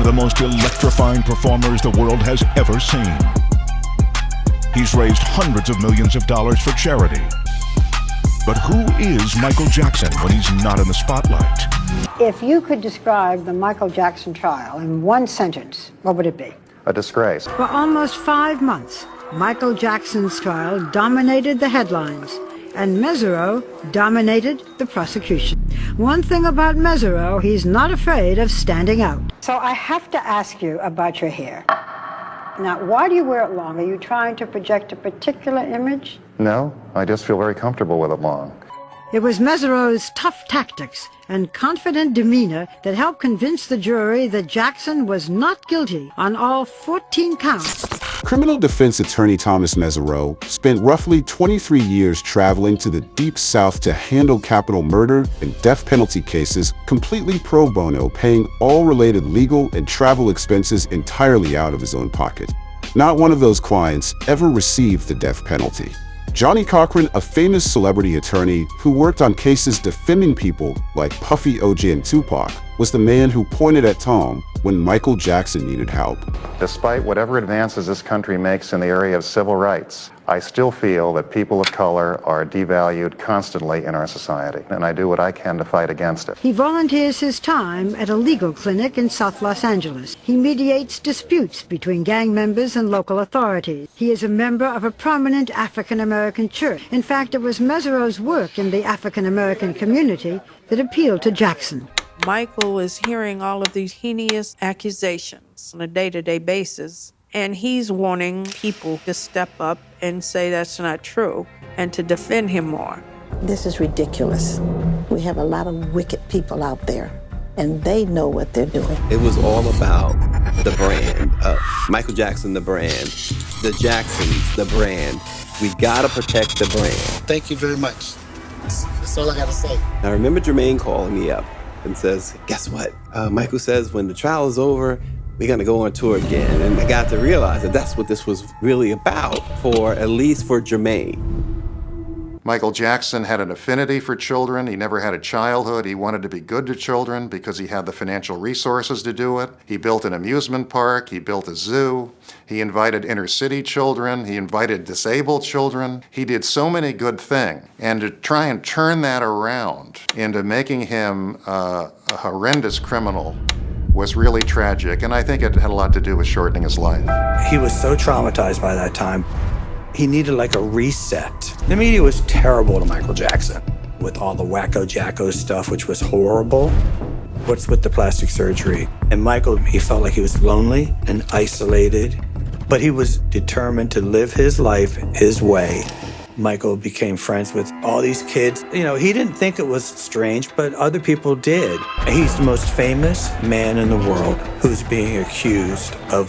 of the most electrifying performers the world has ever seen. He's raised hundreds of millions of dollars for charity. But who is Michael Jackson when he's not in the spotlight? If you could describe the Michael Jackson trial in one sentence, what would it be? A disgrace. For almost 5 months, Michael Jackson's trial dominated the headlines, and Mesereau dominated the prosecution. One thing about Mesereau, he's not afraid of standing out. So I have to ask you about your hair. Now, why do you wear it long? Are you trying to project a particular image? No, I just feel very comfortable with it long. It was Mesereau's tough tactics and confident demeanor that helped convince the jury that Jackson was not guilty on all 14 counts. Criminal defense attorney Thomas Mesereau spent roughly 23 years traveling to the Deep South to handle capital murder and death penalty cases completely pro bono, paying all related legal and travel expenses entirely out of his own pocket. Not one of those clients ever received the death penalty. Johnny Cochran, a famous celebrity attorney who worked on cases defending people like Puffy, OJ, and Tupac, was the man who pointed at Tom when Michael Jackson needed help. Despite whatever advances this country makes in the area of civil rights, I still feel that people of color are devalued constantly in our society, and I do what I can to fight against it. He volunteers his time at a legal clinic in South Los Angeles. He mediates disputes between gang members and local authorities. He is a member of a prominent African-American church. In fact, it was Mesereau's work in the African-American community that appealed to Jackson. Michael is hearing all of these heinous accusations on a day-to-day basis, and he's wanting people to step up and say that's not true and to defend him more. This is ridiculous. We have a lot of wicked people out there, and they know what they're doing. It was all about the brand. Michael Jackson, the brand. The Jacksons, the brand. We gotta protect the brand. Thank you very much. That's all I gotta say. I remember Jermaine calling me up and says, guess what? Michael says when the trial is over, we're gonna go on tour again. And I got to realize that that's what this was really about, at least for Jermaine. Michael Jackson had an affinity for children. He never had a childhood. He wanted to be good to children because he had the financial resources to do it. He built an amusement park. He built a zoo. He invited inner city children. He invited disabled children. He did so many good things. And to try and turn that around into making him a horrendous criminal was really tragic. And I think it had a lot to do with shortening his life. He was so traumatized by that time. He needed like a reset. The media was terrible to Michael Jackson with all the wacko jacko stuff, which was horrible. What's with the plastic surgery? And Michael, he felt like he was lonely and isolated, but he was determined to live his life his way. Michael became friends with all these kids. You know, he didn't think it was strange, but other people did. He's the most famous man in the world who's being accused of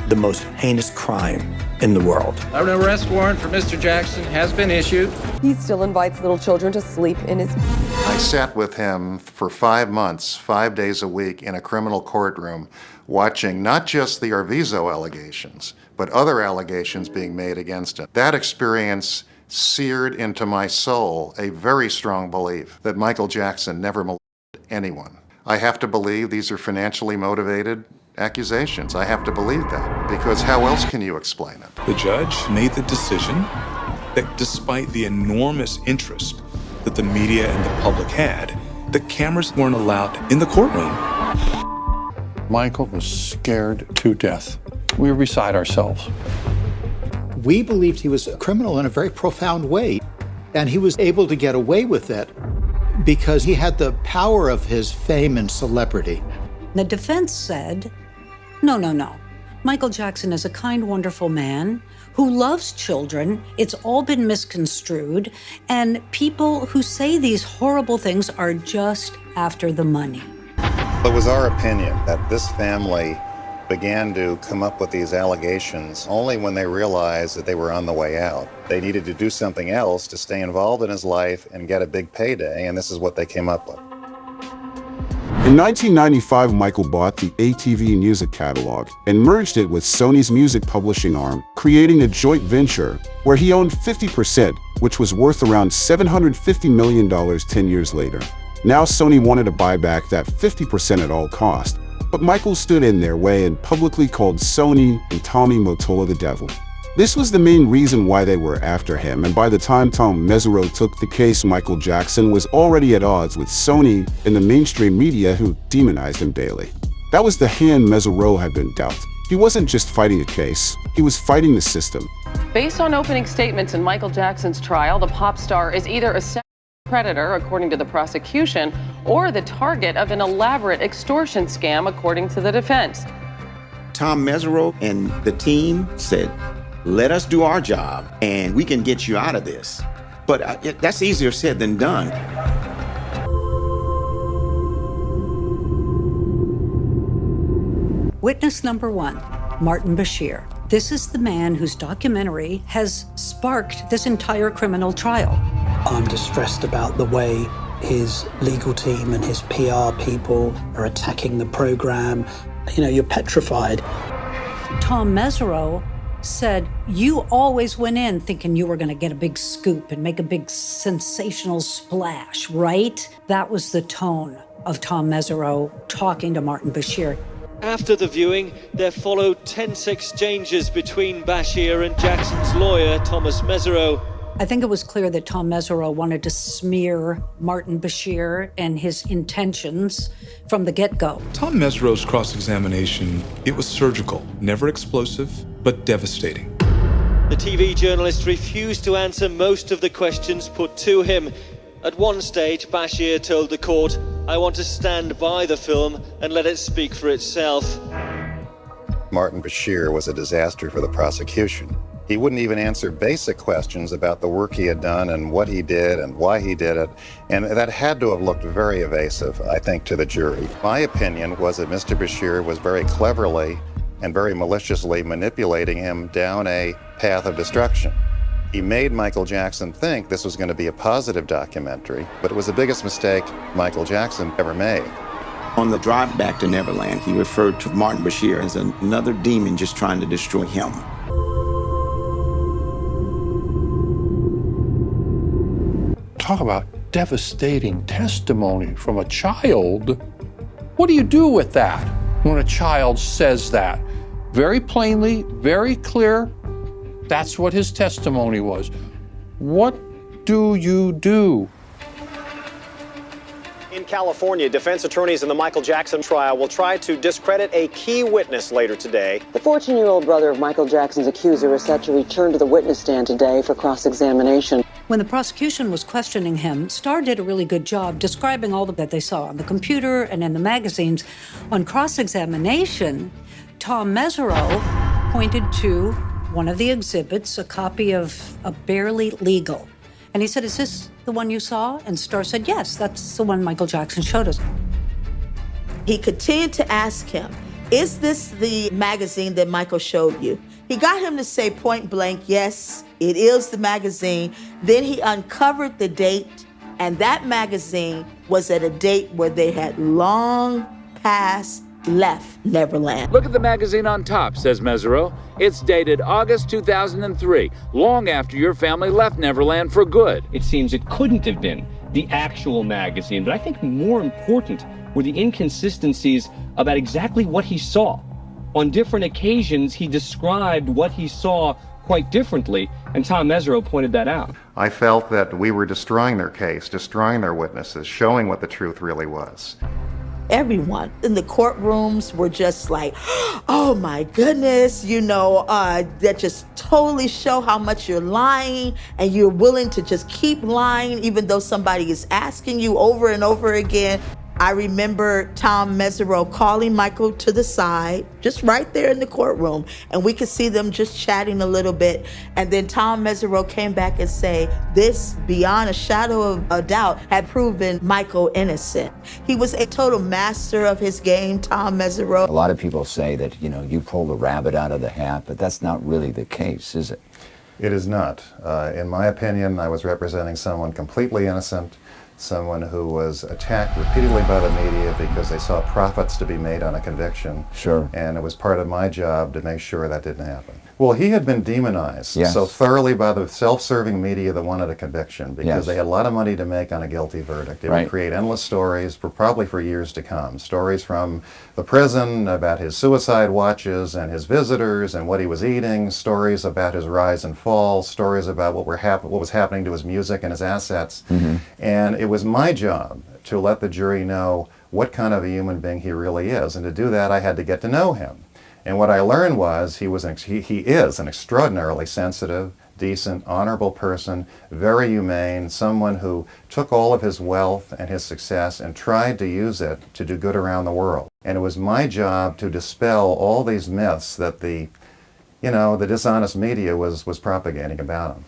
the most heinous crime in the world. An arrest warrant for Mr. Jackson has been issued. He still invites little children to sleep in his... I sat with him for 5 months, 5 days a week in a criminal courtroom, watching not just the Arvizo allegations, but other allegations being made against him. That experience seared into my soul a very strong belief that Michael Jackson never molested anyone. I have to believe these are financially motivated accusations. I have to believe that, because how else can you explain it? The judge made the decision that despite the enormous interest that the media and the public had, the cameras weren't allowed in the courtroom. Michael was scared to death. We were beside ourselves. We believed he was a criminal in a very profound way, and he was able to get away with it because he had the power of his fame and celebrity. The defense said, no. Michael Jackson is a kind, wonderful man who loves children. It's all been misconstrued, and people who say these horrible things are just after the money. It was our opinion that this family began to come up with these allegations only when they realized that they were on the way out. They needed to do something else to stay involved in his life and get a big payday, and this is what they came up with. In 1995, Michael bought the ATV music catalog and merged it with Sony's music publishing arm, creating a joint venture where he owned 50%, which was worth around $750 million 10 years later. Now Sony wanted to buy back that 50% at all cost. But Michael stood in their way and publicly called Sony and Tommy Mottola the devil. This was the main reason why they were after him, and by the time Tom Mesereau took the case, Michael Jackson was already at odds with Sony and the mainstream media who demonized him daily. That was the hand Mesereau had been dealt. He wasn't just fighting a case, he was fighting the system. Based on opening statements in Michael Jackson's trial, the pop star is either a sexual predator, according to the prosecution, or the target of an elaborate extortion scam, according to the defense. Tom Mesereau and the team said, let us do our job and we can get you out of this. But that's easier said than done. Witness number 1, Martin Bashir. This is the man whose documentary has sparked this entire criminal trial. I'm distressed about the way his legal team and his PR people are attacking the program. You know, you're petrified. Tom Mesereau said, you always went in thinking you were going to get a big scoop and make a big sensational splash, right? That was the tone of Tom Mesereau talking to Martin Bashir. After the viewing, there followed tense exchanges between Bashir and Jackson's lawyer, Thomas Mesereau. I think it was clear that Tom Mesereau wanted to smear Martin Bashir and his intentions from the get-go. Tom Mesereau's cross-examination, it was surgical, never explosive, but devastating. The TV journalist refused to answer most of the questions put to him. At one stage, Bashir told the court, "I want to stand by the film and let it speak for itself." Martin Bashir was a disaster for the prosecution. He wouldn't even answer basic questions about the work he had done and what he did and why he did it. And that had to have looked very evasive, I think, to the jury. My opinion was that Mr. Bashir was very cleverly and very maliciously manipulating him down a path of destruction. He made Michael Jackson think this was going to be a positive documentary, but it was the biggest mistake Michael Jackson ever made. On the drive back to Neverland, he referred to Martin Bashir as another demon just trying to destroy him. Talk about devastating testimony from a child. What do you do with that when a child says that? Very plainly, very clear, that's what his testimony was. What do you do? In California, defense attorneys in the Michael Jackson trial will try to discredit a key witness later today. The 14-year-old brother of Michael Jackson's accuser is set to return to the witness stand today for cross-examination. When the prosecution was questioning him, Starr did a really good job describing all that they saw on the computer and in the magazines. On cross-examination, Tom Mesereau pointed to one of the exhibits, a copy of a Barely Legal. And he said, "Is this the one you saw?" And Starr said, "Yes, that's the one Michael Jackson showed us." He continued to ask him, "Is this the magazine that Michael showed you?" He got him to say point blank, "Yes, it is the magazine." Then he uncovered the date, and that magazine was at a date where they had long past left Neverland. Look at the magazine on top, says Mesereau. It's dated August 2003, long after your family left Neverland for good. It seems it couldn't have been the actual magazine, but I think more important were the inconsistencies about exactly what he saw. On different occasions, he described what he saw quite differently, and Tom Mesereau pointed that out. I felt that we were destroying their case, destroying their witnesses, showing what the truth really was. Everyone in the courtrooms were just like, "Oh my goodness," that just totally show how much you're lying, and you're willing to just keep lying even though somebody is asking you over and over again. I remember Tom Mesereau calling Michael to the side, just right there in the courtroom, and we could see them just chatting a little bit. And then Tom Mesereau came back and say, this, beyond a shadow of a doubt, had proven Michael innocent. He was a total master of his game, Tom Mesereau. A lot of people say that, you pulled a rabbit out of the hat, but that's not really the case, is it? It is not. In my opinion, I was representing someone completely innocent, someone who was attacked repeatedly by the media because they saw profits to be made on a conviction. Sure. And it was part of my job to make sure that didn't happen. Well, he had been demonized Yes. so thoroughly by the self-serving media that wanted a conviction because Yes. they had a lot of money to make on a guilty verdict. It Right. would create endless stories probably for years to come. Stories from the prison about his suicide watches and his visitors and what he was eating, stories about his rise and fall, stories about what was happening to his music and his assets. Mm-hmm. And it was my job to let the jury know what kind of a human being he really is. And to do that, I had to get to know him. And what I learned was he is an extraordinarily sensitive, decent, honorable person, very humane, someone who took all of his wealth and his success and tried to use it to do good around the world. And it was my job to dispel all these myths that the dishonest media was propagating about him.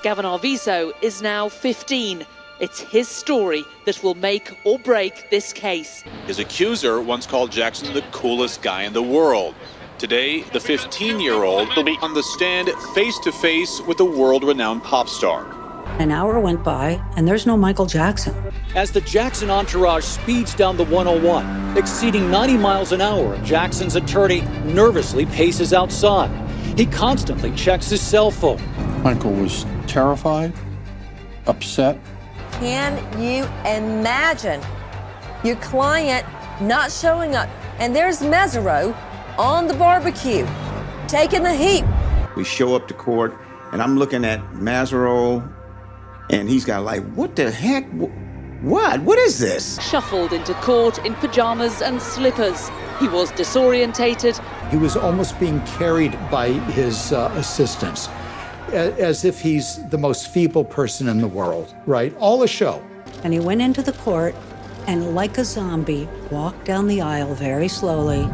Gavin Arvizo is now 15. It's his story that will make or break this case. His accuser once called Jackson the coolest guy in the world. Today, the 15-year-old will be on the stand face-to-face with the world-renowned pop star. An hour went by, and there's no Michael Jackson. As the Jackson entourage speeds down the 101, exceeding 90 miles an hour, Jackson's attorney nervously paces outside. He constantly checks his cell phone. Michael was terrified, upset. Can you imagine your client not showing up? And there's Mesereau on the barbecue, taking the heat. We show up to court, and I'm looking at Mesereau, and he's got like, what the heck? What? What is this? Shuffled into court in pajamas and slippers. He was disorientated. He was almost being carried by his assistants, as if he's the most feeble person in the world, right? All a show. And he went into the court and, like a zombie, walked down the aisle very slowly,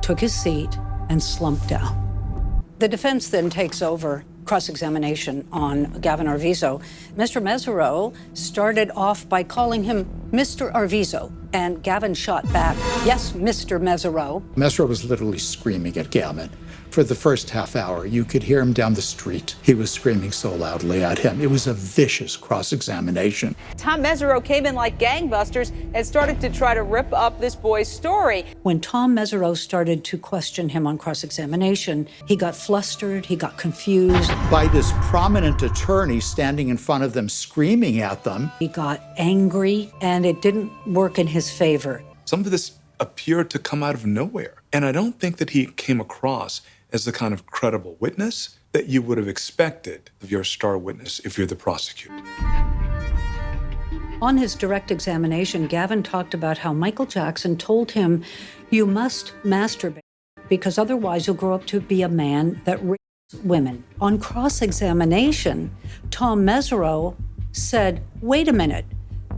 took his seat, and slumped down. The defense then takes over cross-examination on Gavin Arvizo. Mr. Mesereau started off by calling him Mr. Arvizo, and Gavin shot back, "Yes, Mr. Mesereau." Mesereau was literally screaming at Gavin. For the first half hour, you could hear him down the street. He was screaming so loudly at him. It was a vicious cross-examination. Tom Mesereau came in like gangbusters and started to try to rip up this boy's story. When Tom Mesereau started to question him on cross-examination, he got flustered, he got confused. By this prominent attorney standing in front of them, screaming at them. He got angry, and it didn't work in his favor. Some of this appeared to come out of nowhere. And I don't think that he came across as the kind of credible witness that you would have expected of your star witness if you're the prosecutor. On his direct examination, Gavin talked about how Michael Jackson told him, "You must masturbate because otherwise you'll grow up to be a man that rapes women." On cross-examination, Tom Mesereau said, "Wait a minute.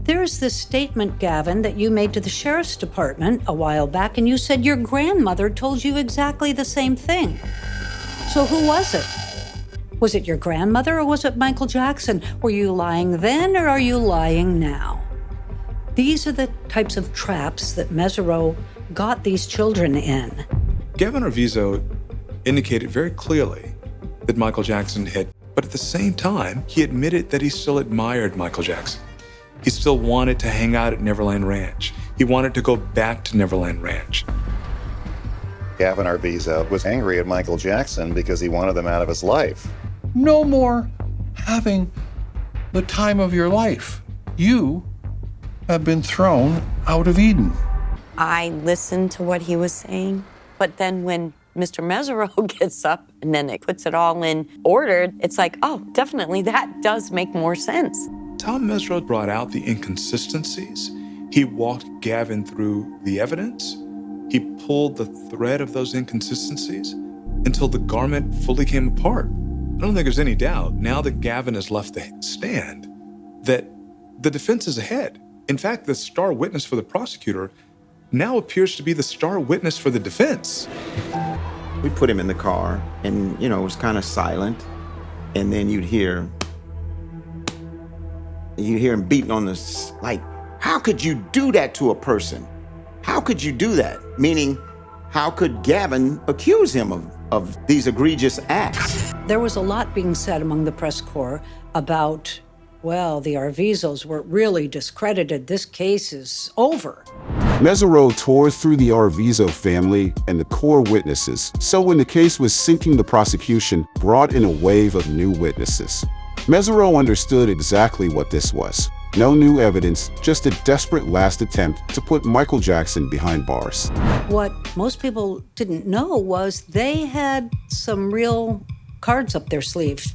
There's this statement, Gavin, that you made to the sheriff's department a while back, and you said your grandmother told you exactly the same thing. So who was it? Was it your grandmother or was it Michael Jackson? Were you lying then or are you lying now?" These are the types of traps that Mesereau got these children in. Gavin Arvizo indicated very clearly that Michael Jackson had, but at the same time, he admitted that he still admired Michael Jackson. He still wanted to hang out at Neverland Ranch. He wanted to go back to Neverland Ranch. Gavin Arvizo was angry at Michael Jackson because he wanted him out of his life. No more having the time of your life. You have been thrown out of Eden. I listened to what he was saying, but then when Mr. Mesereau gets up and then it puts it all in order, it's like, oh, definitely that does make more sense. Tom Mesereau brought out the inconsistencies. He walked Gavin through the evidence. He pulled the thread of those inconsistencies until the garment fully came apart. I don't think there's any doubt, now that Gavin has left the stand, that the defense is ahead. In fact, the star witness for the prosecutor now appears to be the star witness for the defense. We put him in the car, and, it was kind of silent. And then you'd hear him beating on the, like, how could you do that to a person? How could you do that? Meaning, how could Gavin accuse him of these egregious acts? There was a lot being said among the press corps about, well, the Arvizos were really discredited. This case is over. Mesereau tore through the Arvizo family and the core witnesses, so when the case was sinking, the prosecution brought in a wave of new witnesses. Mesereau understood exactly what this was. No new evidence, just a desperate last attempt to put Michael Jackson behind bars. What most people didn't know was they had some real cards up their sleeve.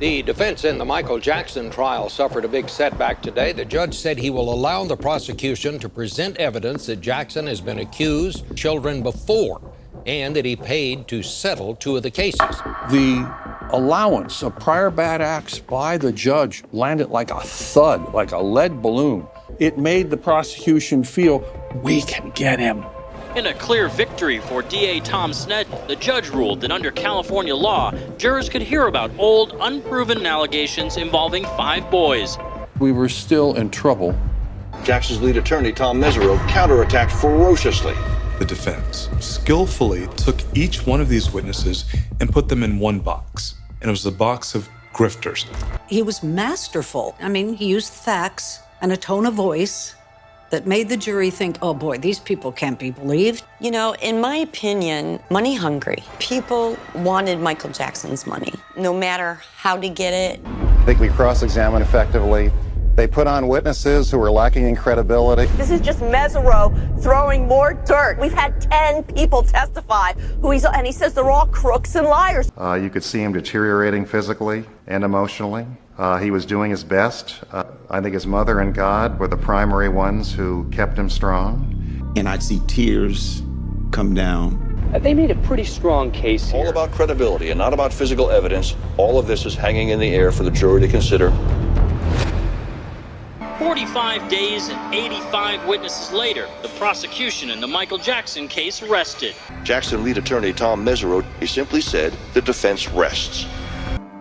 The defense in the Michael Jackson trial suffered a big setback today. The judge said he will allow the prosecution to present evidence that Jackson has been accused of children before and that he paid to settle 2 of the cases. The allowance of prior bad acts by the judge landed like a thud, like a lead balloon. It made the prosecution feel, we can get him. In a clear victory for DA Tom Mesereau, the judge ruled that under California law, jurors could hear about old, unproven allegations involving 5 boys. We were still in trouble. Jackson's lead attorney, Tom Mesereau, counterattacked ferociously. The defense skillfully took each one of these witnesses and put them in one box, and it was the box of grifters. He was masterful. I mean, he used facts and a tone of voice that made the jury think, oh boy, these people can't be believed. You know, in my opinion, money hungry. People wanted Michael Jackson's money, no matter how to get it. I think we cross-examined effectively. They put on witnesses who were lacking in credibility. This is just Mesereau throwing more dirt. We've had 10 people testify and he says they're all crooks and liars. You could see him deteriorating physically and emotionally. He was doing his best. I think his mother and God were the primary ones who kept him strong. And I'd see tears come down. They made a pretty strong case here. All about credibility and not about physical evidence. All of this is hanging in the air for the jury to consider. 45 days and 85 witnesses later, the prosecution in the Michael Jackson case rested. Jackson lead attorney Tom Mesereau, he simply said the defense rests.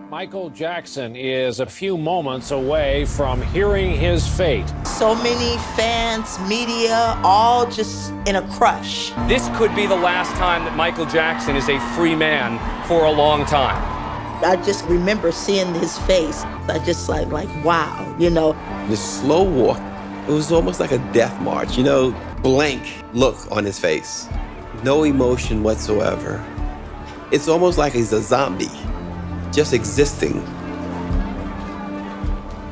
Michael Jackson is a few moments away from hearing his fate. So many fans, media, all just in a crush. This could be the last time that Michael Jackson is a free man for a long time. I just remember seeing his face. I just like wow, you know. The slow walk, it was almost like a death march, you know, blank look on his face. No emotion whatsoever. It's almost like he's a zombie, just existing.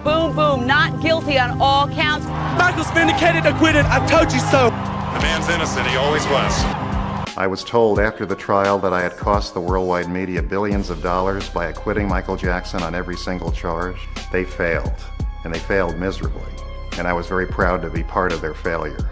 Boom, boom, not guilty on all counts. Michael's vindicated, acquitted. I told you so. The man's innocent. He always was. I was told after the trial that I had cost the worldwide media billions of dollars by acquitting Michael Jackson on every single charge. They failed, and they failed miserably, and I was very proud to be part of their failure.